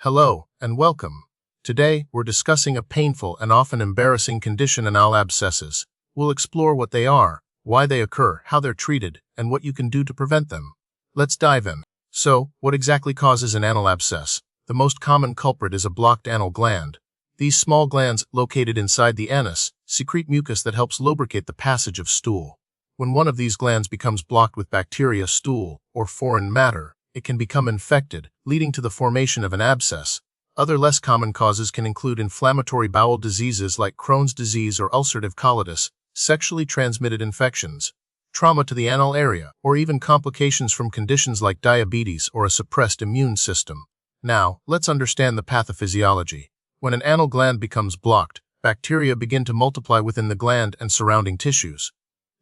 Hello, and welcome. Today, we're discussing a painful and often embarrassing condition, anal abscesses. We'll explore what they are, why they occur, how they're treated, and what you can do to prevent them. Let's dive in. So, what exactly causes an anal abscess? The most common culprit is a blocked anal gland. These small glands, located inside the anus, secrete mucus that helps lubricate the passage of stool. When one of these glands becomes blocked with bacteria, stool, or foreign matter, it can become infected, leading to the formation of an abscess. Other less common causes can include inflammatory bowel diseases like Crohn's disease or ulcerative colitis, sexually transmitted infections, trauma to the anal area, or even complications from conditions like diabetes or a suppressed immune system. Now, let's understand the pathophysiology. When an anal gland becomes blocked, bacteria begin to multiply within the gland and surrounding tissues.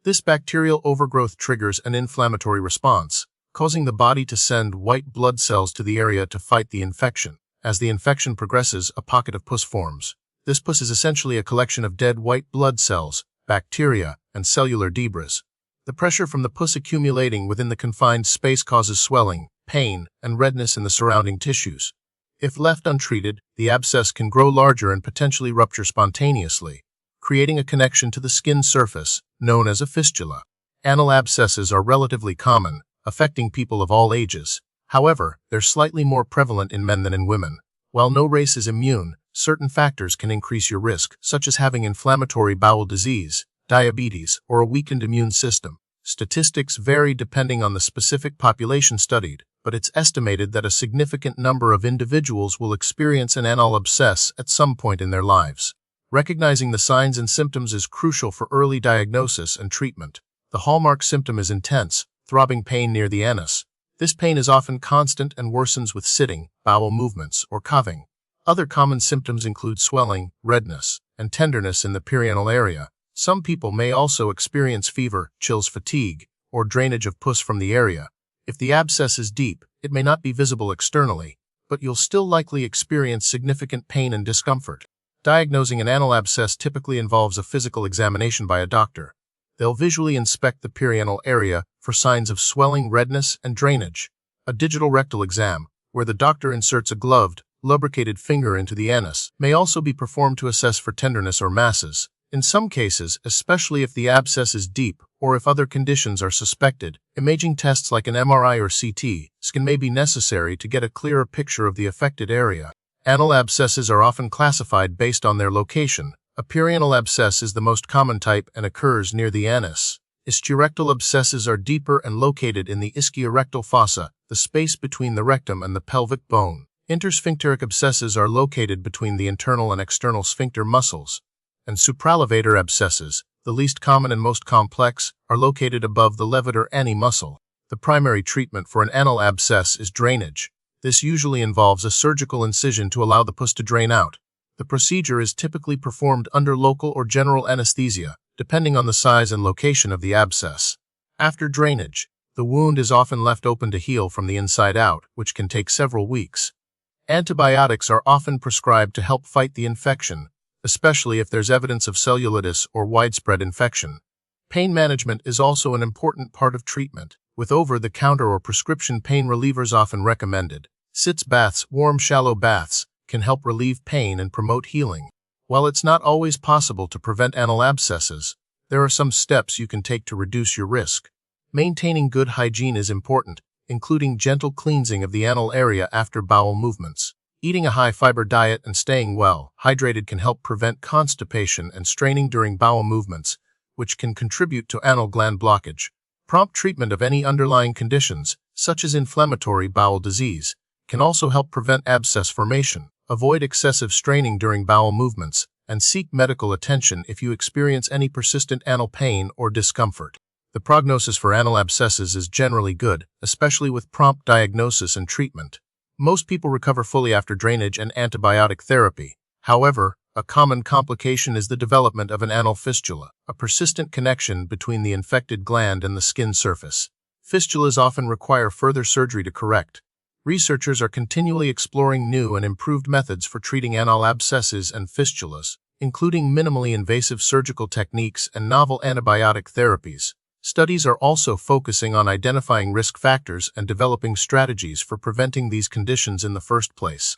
This bacterial overgrowth triggers an inflammatory response, causing the body to send white blood cells to the area to fight the infection. As the infection progresses, a pocket of pus forms. This pus is essentially a collection of dead white blood cells, bacteria, and cellular debris. The pressure from the pus accumulating within the confined space causes swelling, pain, and redness in the surrounding tissues. If left untreated, the abscess can grow larger and potentially rupture spontaneously, creating a connection to the skin surface, known as a fistula. Anal abscesses are relatively common, affecting people of all ages. However, they're slightly more prevalent in men than in women. While no race is immune, certain factors can increase your risk, such as having inflammatory bowel disease, diabetes, or a weakened immune system. Statistics vary depending on the specific population studied, but it's estimated that a significant number of individuals will experience an anal abscess at some point in their lives. Recognizing the signs and symptoms is crucial for early diagnosis and treatment. The hallmark symptom is intense, throbbing pain near the anus. This pain is often constant and worsens with sitting, bowel movements, or coughing. Other common symptoms include swelling, redness, and tenderness in the perianal area. Some people may also experience fever, chills, fatigue, or drainage of pus from the area. If the abscess is deep, it may not be visible externally, but you'll still likely experience significant pain and discomfort. Diagnosing an anal abscess typically involves a physical examination by a doctor. They'll visually inspect the perianal area for signs of swelling, redness, and drainage. A digital rectal exam, where the doctor inserts a gloved, lubricated finger into the anus, may also be performed to assess for tenderness or masses. In some cases, especially if the abscess is deep or if other conditions are suspected, imaging tests like an MRI or CT scan may be necessary to get a clearer picture of the affected area. Anal abscesses are often classified based on their location. A perianal abscess is the most common type and occurs near the anus. Ischiorectal abscesses are deeper and located in the ischiorectal fossa, the space between the rectum and the pelvic bone. Intersphincteric abscesses are located between the internal and external sphincter muscles. And supralevator abscesses, the least common and most complex, are located above the levator ani muscle. The primary treatment for an anal abscess is drainage. This usually involves a surgical incision to allow the pus to drain out. The procedure is typically performed under local or general anesthesia, depending on the size and location of the abscess. After drainage, the wound is often left open to heal from the inside out, which can take several weeks. Antibiotics are often prescribed to help fight the infection, especially if there's evidence of cellulitis or widespread infection. Pain management is also an important part of treatment, with over-the-counter or prescription pain relievers often recommended. Sitz baths, warm shallow baths, can help relieve pain and promote healing. While it's not always possible to prevent anal abscesses, there are some steps you can take to reduce your risk. Maintaining good hygiene is important, including gentle cleansing of the anal area after bowel movements. Eating a high-fiber diet and staying well hydrated can help prevent constipation and straining during bowel movements, which can contribute to anal gland blockage. Prompt treatment of any underlying conditions, such as inflammatory bowel disease, can also help prevent abscess formation. Avoid excessive straining during bowel movements, and seek medical attention if you experience any persistent anal pain or discomfort. The prognosis for anal abscesses is generally good, especially with prompt diagnosis and treatment. Most people recover fully after drainage and antibiotic therapy. However, a common complication is the development of an anal fistula, a persistent connection between the infected gland and the skin surface. Fistulas often require further surgery to correct. Researchers are continually exploring new and improved methods for treating anal abscesses and fistulas, including minimally invasive surgical techniques and novel antibiotic therapies. Studies are also focusing on identifying risk factors and developing strategies for preventing these conditions in the first place.